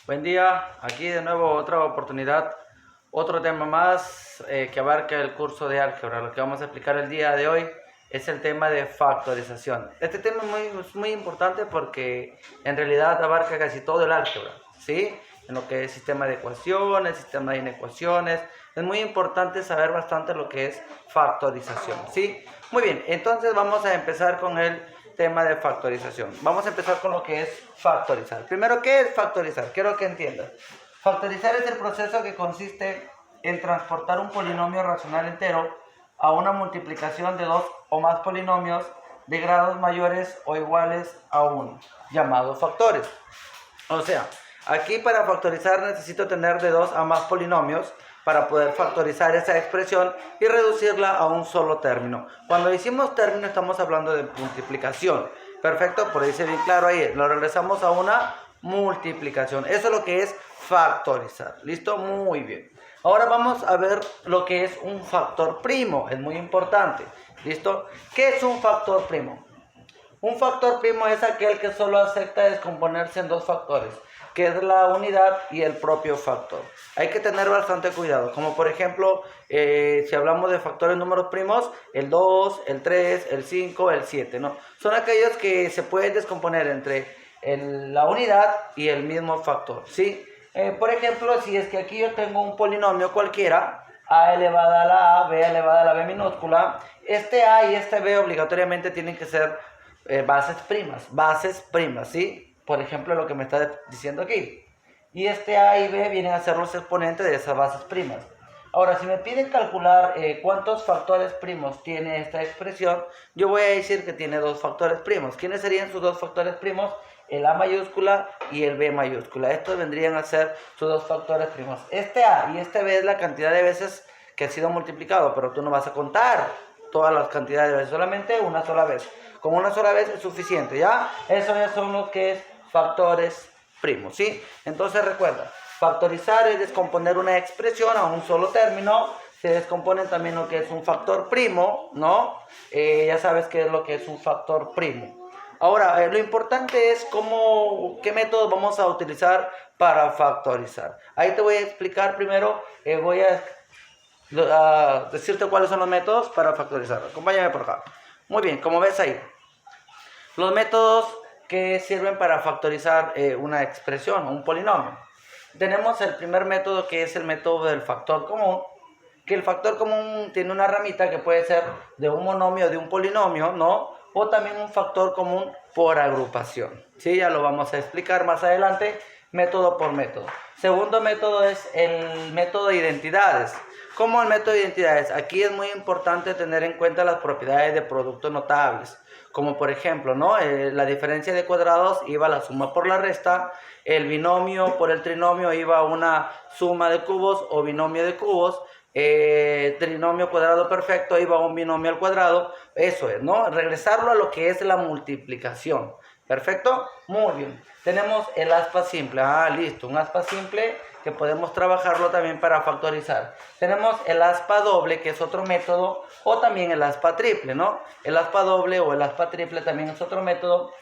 Buen día, aquí de nuevo otra oportunidad, otro tema más que abarca el curso de álgebra. Lo que vamos a explicar el día de hoy es el tema de factorización. Este tema es muy importante porque en realidad abarca casi todo el álgebra, ¿sí? En lo que es sistema de ecuaciones, sistema de inecuaciones. Es muy importante saber bastante lo que es factorización, ¿sí? Muy bien, entonces vamos a empezar con el tema de factorización. Vamos a empezar con lo que es factorizar. Primero, ¿qué es factorizar? Quiero que entiendas. Factorizar es el proceso que consiste en transportar un polinomio racional entero a una multiplicación de dos o más polinomios de grados mayores o iguales a 1, llamados factores. O sea, aquí para factorizar necesito tener de 2 a más polinomios para poder factorizar esa expresión y reducirla a un solo término. Cuando decimos término estamos hablando de multiplicación. Perfecto, por ahí se ve claro ahí. Lo regresamos a una multiplicación. Eso es lo que es factorizar. ¿Listo? Muy bien. Ahora vamos a ver lo que es un factor primo. Es muy importante. ¿Listo? ¿Qué es un factor primo? Un factor primo es aquel que solo acepta descomponerse en dos factores, que es la unidad y el propio factor. Hay que tener bastante cuidado, como por ejemplo, si hablamos de factores números primos, el 2, el 3, el 5, el 7, ¿no? Son aquellos que se pueden descomponer entre la unidad y el mismo factor, ¿sí? Por ejemplo, si es que aquí yo tengo un polinomio cualquiera, a elevada a la a, b elevada a la b minúscula, este a y este b obligatoriamente tienen que ser bases primas, ¿sí? Por ejemplo, lo que me está diciendo aquí. Y este A y B vienen a ser los exponentes de esas bases primas. Ahora, si me piden calcular cuántos factores primos tiene esta expresión, yo voy a decir que tiene dos factores primos. ¿Quiénes serían sus dos factores primos? El A mayúscula y el B mayúscula. Estos vendrían a ser sus dos factores primos. Este A y este B es la cantidad de veces que ha sido multiplicado, pero tú no vas a contar todas las cantidades de veces, solamente una sola vez. Con una sola vez es suficiente, ¿ya? Eso ya son los que es factores primos, ¿sí? Entonces recuerda, factorizar es descomponer una expresión a un solo término. Se descomponen también lo que es un factor primo, ¿no? Ya sabes qué es lo que es un factor primo. Ahora, lo importante es qué métodos vamos a utilizar para factorizar. Ahí te voy a explicar primero, voy a decirte cuáles son los métodos para factorizar. Acompáñame por acá. Muy bien, como ves ahí, los métodos que sirven para factorizar una expresión, un polinomio. Tenemos el primer método, que es el método del factor común, que el factor común tiene una ramita que puede ser de un monomio o de un polinomio, ¿no? O también un factor común por agrupación, ¿sí? Ya lo vamos a explicar más adelante, método por método. Segundo método es el método de identidades. ¿Cómo el método de identidades? Aquí es muy importante tener en cuenta las propiedades de productos notables, como por ejemplo, ¿no? La diferencia de cuadrados iba a la suma por la resta, el binomio por el trinomio iba a una suma de cubos o binomio de cubos, trinomio cuadrado perfecto iba a un binomio al cuadrado. Eso es, ¿no? Regresarlo a lo que es la multiplicación. ¿Perfecto? Muy bien. Tenemos el aspa simple. Listo. Un aspa simple que podemos trabajarlo también para factorizar. Tenemos el aspa doble, que es otro método, o también el aspa triple, ¿no? El aspa doble o el aspa triple también es otro método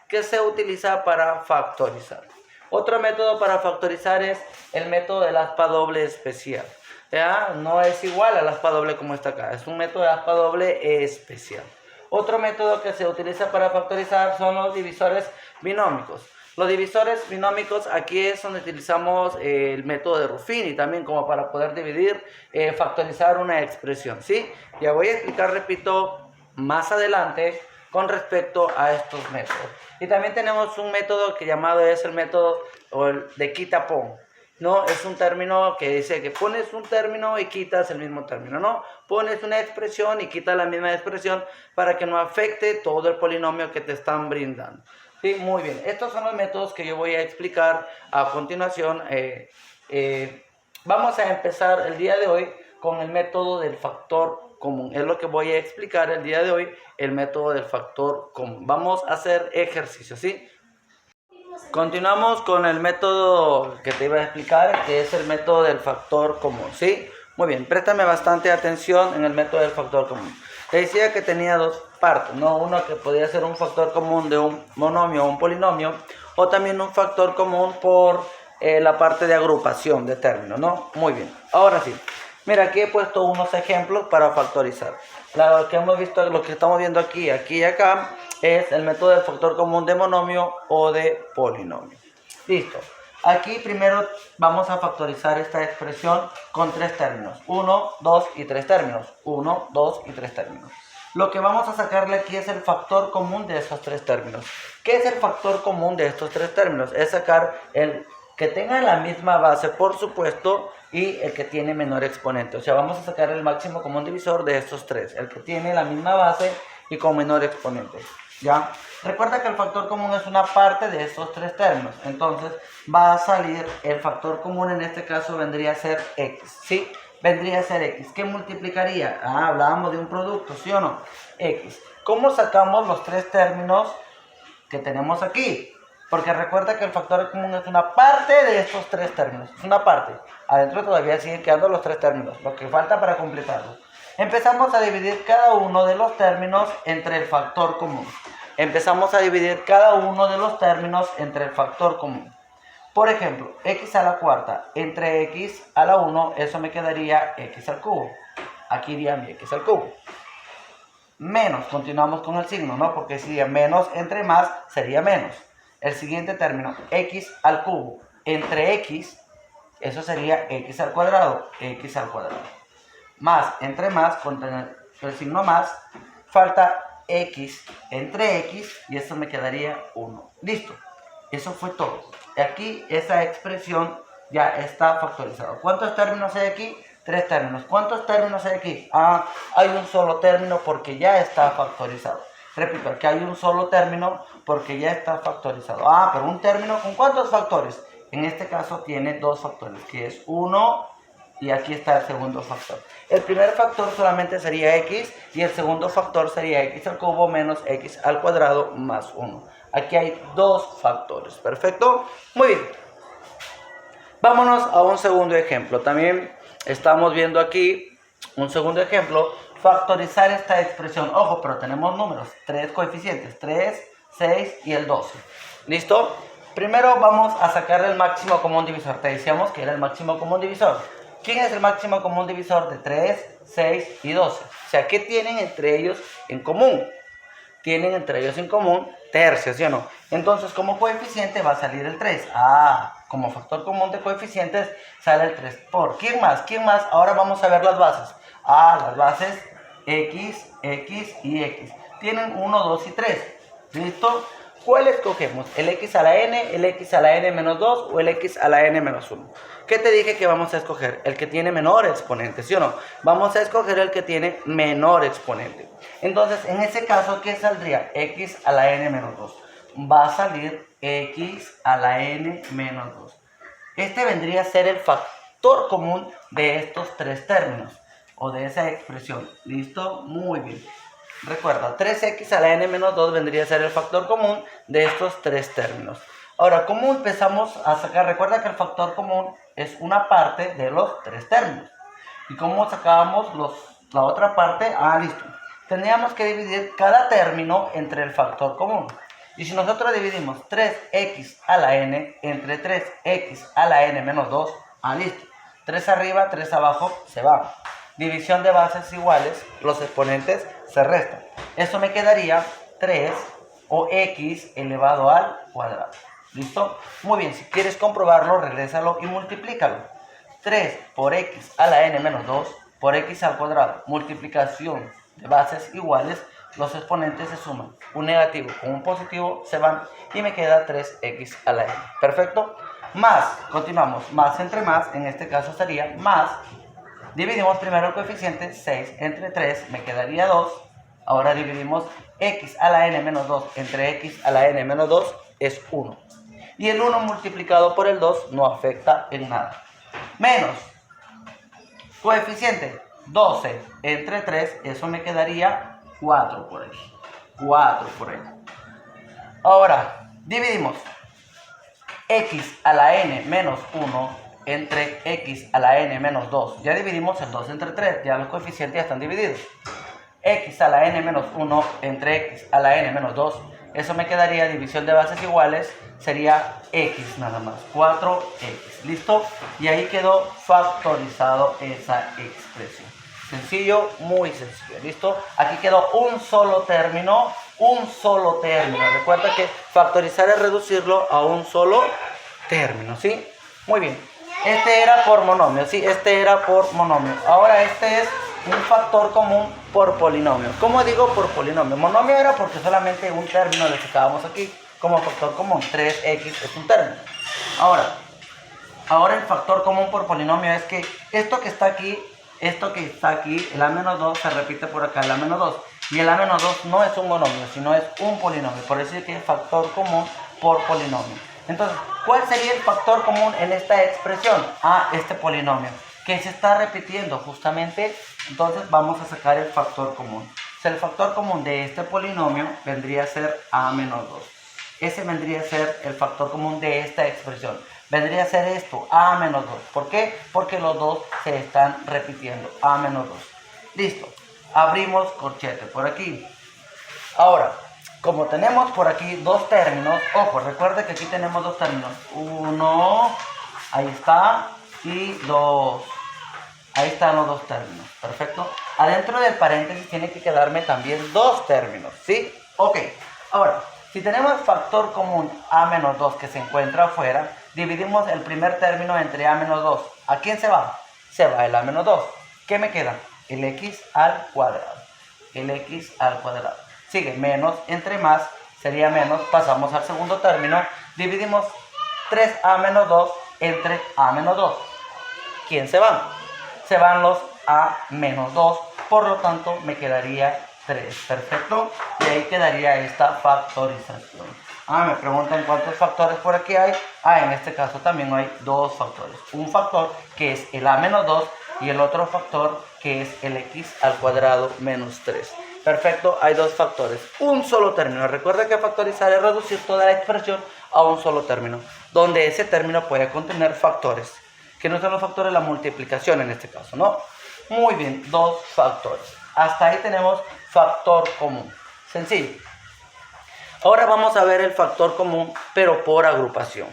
que se utiliza para factorizar. Otro método para factorizar es el método del aspa doble especial. ¿Ya? No es igual al aspa doble como está acá, es un método de aspa doble especial. Otro método que se utiliza para factorizar son los divisores binómicos. Los divisores binómicos, aquí es donde utilizamos el método de Ruffini también como para poder dividir, factorizar una expresión, ¿sí? Ya voy a explicar, repito, más adelante con respecto a estos métodos. Y también tenemos un método que llamado es el método de quita-pon. No, es un término que dice que pones un término y quitas el mismo término, ¿no? Pones una expresión y quitas la misma expresión para que no afecte todo el polinomio que te están brindando. Sí, muy bien. Estos son los métodos que yo voy a explicar a continuación. Vamos a empezar el día de hoy con el método del factor común. Es lo que voy a explicar el día de hoy, el método del factor común. Vamos a hacer ejercicio, ¿sí? Continuamos con el método que te iba a explicar, que es el método del factor común, ¿sí? Muy bien, préstame bastante atención en el método del factor común. Te decía que tenía dos partes, ¿no? Uno que podía ser un factor común de un monomio o un polinomio, o también un factor común por la parte de agrupación de términos, ¿no? Muy bien. Ahora sí. Mira, aquí he puesto unos ejemplos para factorizar. Lo que hemos visto, lo que estamos viendo aquí y acá, es el método del factor común de monomio o de polinomio. Listo. Aquí primero vamos a factorizar esta expresión con tres términos. 1, 2 y 3 términos. 1, 2 y 3 términos. Lo que vamos a sacarle aquí es el factor común de esos tres términos. ¿Qué es el factor común de estos tres términos? Es sacar el que tenga la misma base, por supuesto, y el que tiene menor exponente. O sea, vamos a sacar el máximo común divisor de estos tres. El que tiene la misma base y con menor exponente. ¿Ya? Recuerda que el factor común es una parte de estos tres términos. Entonces, va a salir el factor común, en este caso vendría a ser x. ¿Sí? Vendría a ser x. ¿Qué multiplicaría? Hablábamos de un producto, ¿sí o no? X. ¿Cómo sacamos los tres términos que tenemos aquí? Porque recuerda que el factor común es una parte de estos tres términos. Es una parte. Adentro todavía siguen quedando los tres términos, lo que falta para completarlo. Empezamos a dividir cada uno de los términos entre el factor común. Empezamos a dividir cada uno de los términos entre el factor común. Por ejemplo, x a la cuarta entre x a la 1, eso me quedaría x al cubo. Aquí iría mi x al cubo. Menos, continuamos con el signo, ¿no? Porque si menos entre más sería menos. El siguiente término, x al cubo entre x, eso sería x al cuadrado, x al cuadrado. Más entre más, con el signo más, falta x entre x y esto me quedaría 1. Listo, eso fue todo. Aquí esa expresión ya está factorizada. ¿Cuántos términos hay aquí? 3 términos. ¿Cuántos términos hay aquí? Hay un solo término porque ya está factorizado. Repito, aquí hay un solo término porque ya está factorizado. Pero un término ¿con cuántos factores? En este caso tiene 2 factores, que es 1 y aquí está el segundo factor. El primer factor solamente sería x y el segundo factor sería x al cubo menos x al cuadrado más 1. Aquí hay 2 factores. ¿Perfecto? Muy bien. Vámonos a un segundo ejemplo. También estamos viendo aquí un segundo ejemplo. Factorizar esta expresión. Ojo, pero tenemos números. 3 coeficientes. 3, 6 y el 12. ¿Listo? Primero vamos a sacar el máximo común divisor. Te decíamos que era el máximo común divisor. ¿Quién es el máximo común divisor de 3, 6 y 12? O sea, ¿qué tienen entre ellos en común? Tienen entre ellos en común tercios, ¿sí o no? Entonces, como coeficiente va a salir el 3. Como factor común de coeficientes sale el 3 por. ¿Quién más? ¿Quién más? Ahora vamos a ver las bases. Las bases x, x y x. Tienen 1, 2 y 3. ¿Listo? ¿Cuál escogemos? ¿El x a la n, el x a la n menos 2 o el x a la n menos 1? ¿Qué te dije que vamos a escoger? El que tiene menor exponente, ¿sí o no? Vamos a escoger el que tiene menor exponente. Entonces, en ese caso, ¿qué saldría? X a la n menos 2. Va a salir x a la n menos 2. Este vendría a ser el factor común de estos tres términos o de esa expresión. ¿Listo? Muy bien. Recuerda, 3x a la n menos 2 vendría a ser el factor común de estos tres términos. Ahora, ¿cómo empezamos a sacar? Recuerda que el factor común es una parte de los tres términos. ¿Y cómo sacábamos la otra parte? Listo. Tendríamos que dividir cada término entre el factor común. Y si nosotros dividimos 3x a la n entre 3x a la n menos 2, listo. 3 arriba, 3 abajo, se van. División de bases iguales, los exponentes se restan. Eso me quedaría 3 o x elevado al cuadrado. ¿Listo? Muy bien, si quieres comprobarlo, regrésalo y multiplícalo. 3 por x a la n menos 2 por x al cuadrado. Multiplicación de bases iguales, los exponentes se suman. Un negativo con un positivo se van y me queda 3x a la n. ¿Perfecto? Más, continuamos, más entre más, en este caso sería más. Dividimos primero el coeficiente, 6 entre 3, me quedaría 2. Ahora dividimos x a la n menos 2 entre x a la n menos 2, es 1. Y el 1 multiplicado por el 2 no afecta en nada. Menos, coeficiente, 12 entre 3, eso me quedaría 4 por ahí. 4 por ahí. Ahora, dividimos x a la n menos 1 entre x a la n menos 2. Ya dividimos el 2 entre 3, ya los coeficientes ya están divididos. X a la n menos 1 entre x a la n menos 2, Eso me quedaría, división de bases iguales, sería x nada más, 4x, ¿listo? Y ahí quedó factorizado esa expresión. Sencillo, muy sencillo, ¿listo? Aquí quedó un solo término, Recuerda que factorizar es reducirlo a un solo término, ¿sí? Muy bien. Este era por monomio, ¿sí? Este era por monomio. Ahora este es un factor común por polinomio. ¿Cómo digo por polinomio? Monomio era porque solamente un término le sacábamos aquí como factor común. 3x es un término. Ahora el factor común por polinomio es que esto que está aquí, el a-2 se repite por acá, el a-2. Y el a-2 no es un monomio, sino es un polinomio. Por eso es que es factor común por polinomio. Entonces, ¿cuál sería el factor común en esta expresión? Este polinomio, que se está repitiendo justamente. Entonces vamos a sacar el factor común. O sea, el factor común de este polinomio vendría a ser a-2. Ese vendría a ser el factor común de esta expresión. Vendría a ser esto, a-2. ¿Por qué? Porque los dos se están repitiendo, a-2. Listo. Abrimos corchete por aquí. Ahora, como tenemos por aquí dos términos, ojo, recuerda que aquí tenemos dos términos. Uno, ahí está, y dos. Ahí están los dos términos, perfecto. Adentro del paréntesis tiene que quedarme también dos términos, ¿sí? Ok, ahora, si tenemos factor común a-2 que se encuentra afuera, dividimos el primer término entre a-2. ¿A quién se va? Se va el a-2. ¿Qué me queda? El x al cuadrado. El x al cuadrado. Sigue menos entre más, sería menos. Pasamos al segundo término. Dividimos 3a-2 entre a-2. ¿Quién se va? Se van los a-2. Por lo tanto, me quedaría 3. Perfecto. Y ahí quedaría esta factorización. Me preguntan cuántos factores por aquí hay. En este caso también hay dos factores. Un factor que es el a-2 y el otro factor que es el x al cuadrado menos 3. Perfecto, hay dos factores. Un solo término. Recuerda que factorizar es reducir toda la expresión a un solo término, donde ese término puede contener factores, que no son los factores de la multiplicación en este caso, ¿no? Muy bien, dos factores. Hasta ahí tenemos factor común. Sencillo. Ahora vamos a ver el factor común, pero por agrupación.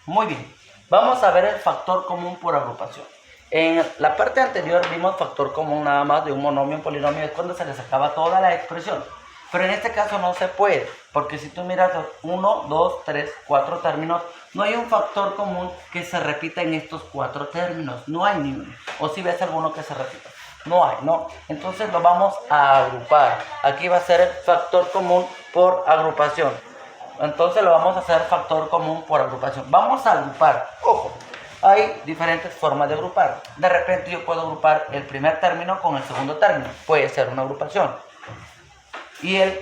Muy bien, vamos a ver el factor común por agrupación. En la parte anterior vimos factor común nada más de un monomio, un polinomio, es cuando se le sacaba toda la expresión. Pero en este caso no se puede, porque si tú miras 1, 2, 3, 4 términos, no hay un factor común que se repita en estos 4 términos, no hay ni uno. O si ves alguno que se repita, no hay, ¿no? Entonces lo vamos a agrupar. Aquí va a ser el factor común por agrupación. Entonces lo vamos a hacer factor común por agrupación. Vamos a agrupar, ojo. Hay diferentes formas de agrupar. De repente yo puedo agrupar el primer término con el segundo término. Puede ser una agrupación. Y el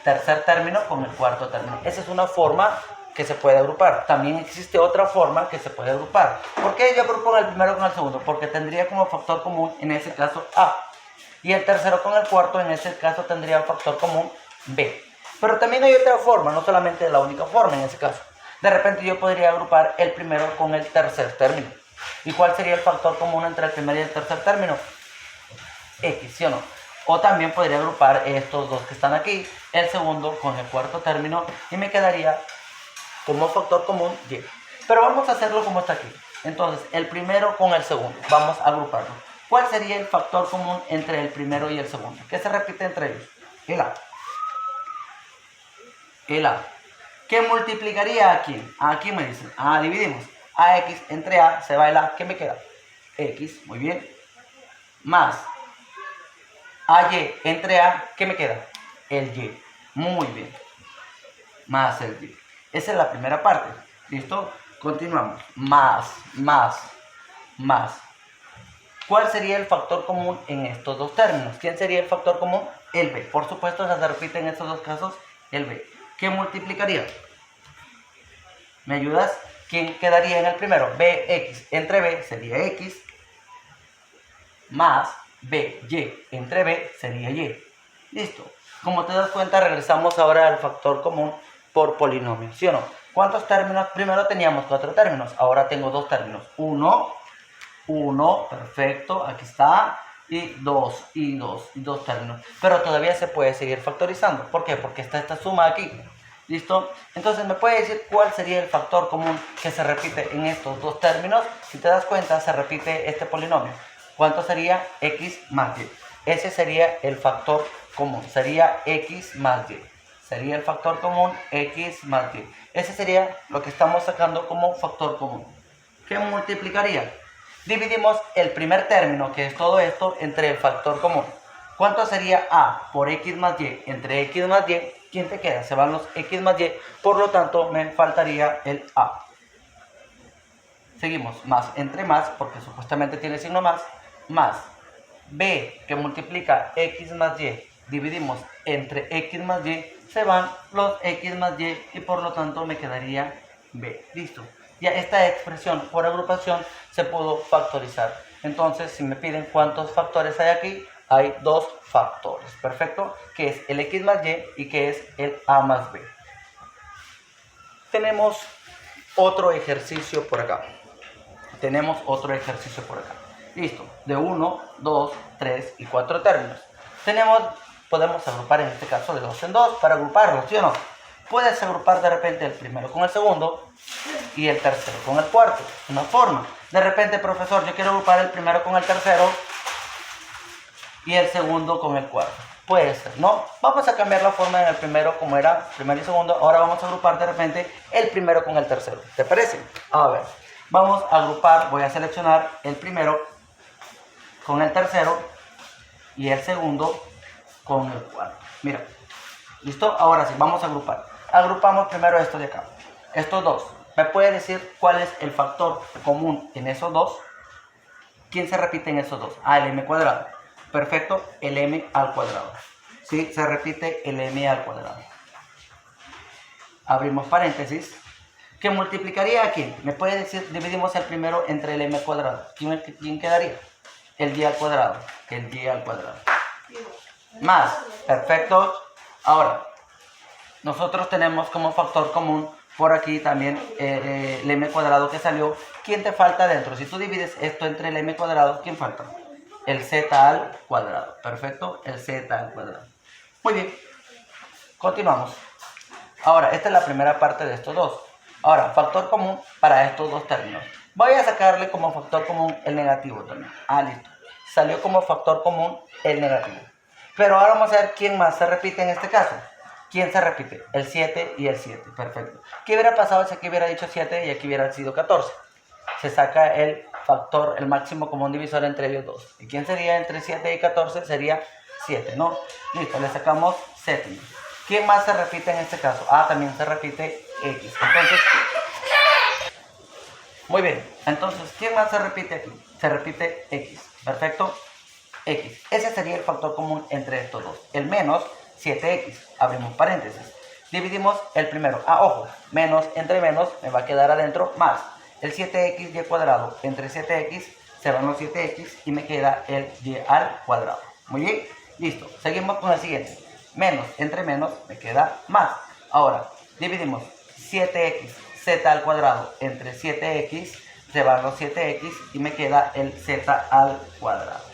tercer término con el cuarto término. Esa es una forma que se puede agrupar. También existe otra forma que se puede agrupar. ¿Por qué yo agrupo el primero con el segundo? Porque tendría como factor común en ese caso A. Y el tercero con el cuarto en ese caso tendría factor común B. Pero también hay otra forma, no solamente la única forma en ese caso. De repente yo podría agrupar el primero con el tercer término. ¿Y cuál sería el factor común entre el primer y el tercer término? X, ¿sí o no? O también podría agrupar estos dos que están aquí, el segundo con el cuarto término, y me quedaría como factor común Y. Pero vamos a hacerlo como está aquí. Entonces, el primero con el segundo, vamos a agruparlo. ¿Cuál sería el factor común entre el primero y el segundo? ¿Qué se repite entre ellos? El A. El A. ¿Qué multiplicaría a quién? Aquí me dicen. Dividimos. AX entre A se va el A. ¿Qué me queda? X, muy bien. Más AY entre A, ¿qué me queda? El Y. Muy bien. Más el Y. Esa es la primera parte. ¿Listo? Continuamos. Más. ¿Cuál sería el factor común en estos dos términos? ¿Quién sería el factor común? El B. Por supuesto, se repite en estos dos casos el B. ¿Qué multiplicaría? ¿Me ayudas? ¿Quién quedaría en el primero? BX entre B sería X. Más BY entre B sería Y. Listo. Como te das cuenta, regresamos ahora al factor común por polinomio, ¿sí o no? ¿Cuántos términos? Primero teníamos 4 términos, ahora tengo 2 términos. 1, perfecto, aquí está. y 2, y 2, y 2 términos. Pero todavía se puede seguir factorizando. ¿Por qué? Porque está esta suma aquí. ¿Listo? Entonces, ¿me puede decir cuál sería el factor común que se repite en estos dos términos? Si te das cuenta, se repite este polinomio. ¿Cuánto sería? X más Y. Ese sería el factor común. Sería X más Y. Sería el factor común X más Y. Ese sería lo que estamos sacando como factor común. ¿Qué multiplicaría? Dividimos el primer término, que es todo esto, entre el factor común. ¿Cuánto sería A por X más Y entre X más Y? ¿Quién te queda? Se van los X más Y, por lo tanto me faltaría el A. Seguimos, más entre más, porque supuestamente tiene signo más B, que multiplica X más Y, dividimos entre X más Y, se van los X más Y y por lo tanto me quedaría B. Listo. Ya esta expresión por agrupación se pudo factorizar. Entonces, si me piden cuántos factores hay aquí, hay dos factores. Perfecto. Que es el X más Y que es el A más B. Tenemos otro ejercicio por acá. Listo. De 1, 2, 3 y 4 términos. Podemos agrupar en este caso de 2 en 2 para agruparlos, ¿sí o no? Puedes agrupar de repente el primero con el segundo y el tercero con el cuarto. Una forma. De repente, profesor, yo quiero agrupar el primero con el tercero y el segundo con el cuarto. Puede ser, ¿no? Vamos a cambiar la forma en el primero como era primero y segundo. Ahora vamos a agrupar de repente el primero con el tercero. ¿Te parece? A ver, vamos a agrupar, voy a seleccionar el primero con el tercero y el segundo con el cuarto. Mira, ¿listo? Ahora sí, vamos a agrupar. Agrupamos primero esto de acá. Estos dos. ¿Me puede decir cuál es el factor común en esos dos? ¿Quién se repite en esos dos? Ah, el m cuadrado. Perfecto, el m al cuadrado. Sí, se repite el m al cuadrado. Abrimos paréntesis. ¿Qué multiplicaría aquí? ¿Me puede decir? Dividimos el primero entre el m cuadrado. ¿Quién quedaría? El y al cuadrado. El y al cuadrado. Más. Perfecto. Ahora, nosotros tenemos como factor común por aquí también el m cuadrado que salió. ¿Quién te falta dentro? Si tú divides esto entre el m cuadrado, ¿quién falta? El z al cuadrado. Perfecto, el z al cuadrado. Muy bien, continuamos. Ahora, esta es la primera parte de estos dos. Ahora, factor común para estos dos términos. Voy a sacarle como factor común el negativo también. Ah, listo. Salió como factor común el negativo. Pero ahora vamos a ver quién más se repite en este caso. ¿Quién se repite? El 7 y el 7. Perfecto. ¿Qué hubiera pasado si aquí hubiera dicho 7 y aquí hubiera sido 14? Se saca el factor, el máximo común divisor entre ellos dos. ¿Y quién sería entre 7 y 14? Sería 7, ¿no? Listo, le sacamos séptimo. ¿Quién más se repite en este caso? Ah, también se repite X. Entonces, muy bien. Entonces, ¿quién más se repite aquí? Se repite X. Perfecto. X. Ese sería el factor común entre estos dos. El menos 7X. Abrimos paréntesis. Dividimos el primero. Ah, ojo. Menos entre menos me va a quedar adentro más. El 7X y cuadrado entre 7X se van los 7X y me queda el y al cuadrado. Muy bien. Listo. Seguimos con el siguiente. Menos entre menos me queda más. Ahora, dividimos 7X z al cuadrado entre 7X, se van los 7X y me queda el z al cuadrado.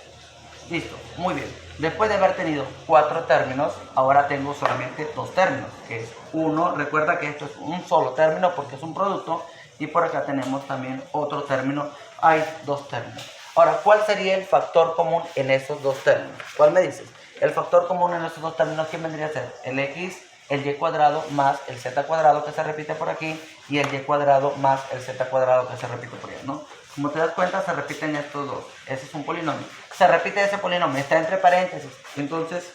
Listo, muy bien. Después de haber tenido 4 términos, ahora tengo solamente 2 términos, que es uno. Recuerda que esto es un solo término porque es un producto, y por acá tenemos también otro término. Hay 2 términos. Ahora, ¿cuál sería el factor común en esos 2 términos? ¿Cuál me dices? El factor común en esos 2 términos, ¿qué vendría a ser? El x, el y cuadrado más el z cuadrado que se repite por aquí, y el y cuadrado más el z cuadrado que se repite por allá, ¿no? Como te das cuenta, se repiten estos dos. Ese es un polinomio. Se repite ese polinomio, está entre paréntesis. Entonces,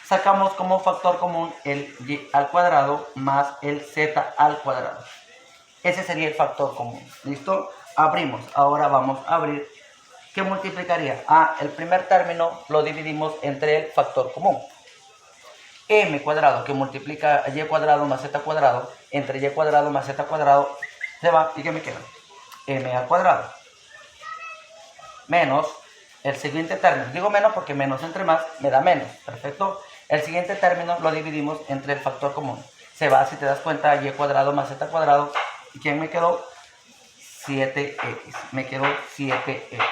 sacamos como factor común el y al cuadrado más el z al cuadrado. Ese sería el factor común. ¿Listo? Abrimos. Ahora vamos a abrir. ¿Qué multiplicaría? Ah, el primer término lo dividimos entre el factor común. M cuadrado, que multiplica y cuadrado más z cuadrado, entre y cuadrado más z cuadrado, se va. ¿Y qué me queda? M al cuadrado. Menos el siguiente término. Digo menos porque menos entre más me da menos. Perfecto. El siguiente término lo dividimos entre el factor común. Se va, si te das cuenta, y cuadrado más z cuadrado. ¿Y quién me quedó? 7x. Me quedó 7x.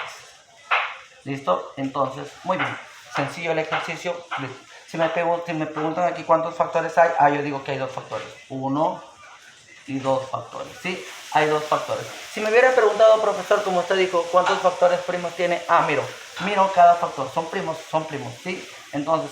¿Listo? Entonces, muy bien. Sencillo el ejercicio. Listo. Si me preguntan aquí cuántos factores hay, yo digo que hay 2 factores. 1 y 2 factores, ¿sí? Hay 2 factores. Si me hubiera preguntado, profesor, como usted dijo, ¿cuántos factores primos tiene? Miro cada factor. Son primos, ¿sí? Entonces,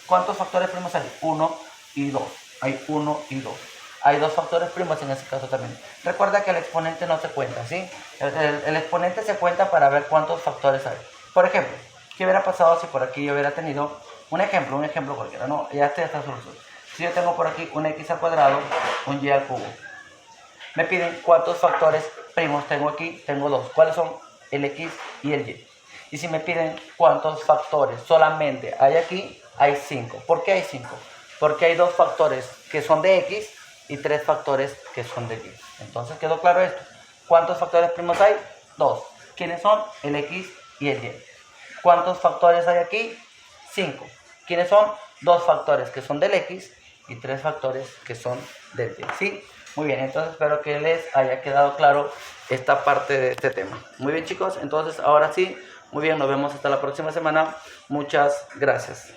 ¿cuántos factores primos hay? 1 y 2. Hay 1 y 2. Hay 2 factores primos en ese caso también. Recuerda que el exponente no se cuenta, ¿sí? El exponente se cuenta para ver cuántos factores hay. Por ejemplo, ¿qué hubiera pasado si por aquí yo hubiera tenido un ejemplo cualquiera? No, ya está solución. Si yo tengo por aquí un x al cuadrado, un y al cubo. Me piden cuántos factores primos tengo aquí. Tengo 2. ¿Cuáles son? El x y el y. Y si me piden cuántos factores solamente hay aquí, hay 5. ¿Por qué hay 5? Porque hay 2 factores que son de x y 3 factores que son de y. Entonces, ¿quedó claro esto? ¿Cuántos factores primos hay? 2. ¿Quiénes son? El x y el y. ¿Cuántos factores hay aquí? 5. ¿Quiénes son? 2 factores que son del x y 3 factores que son del y. ¿Sí? Muy bien, entonces espero que les haya quedado claro esta parte de este tema. Muy bien, chicos, entonces ahora sí, muy bien, nos vemos hasta la próxima semana. Muchas gracias.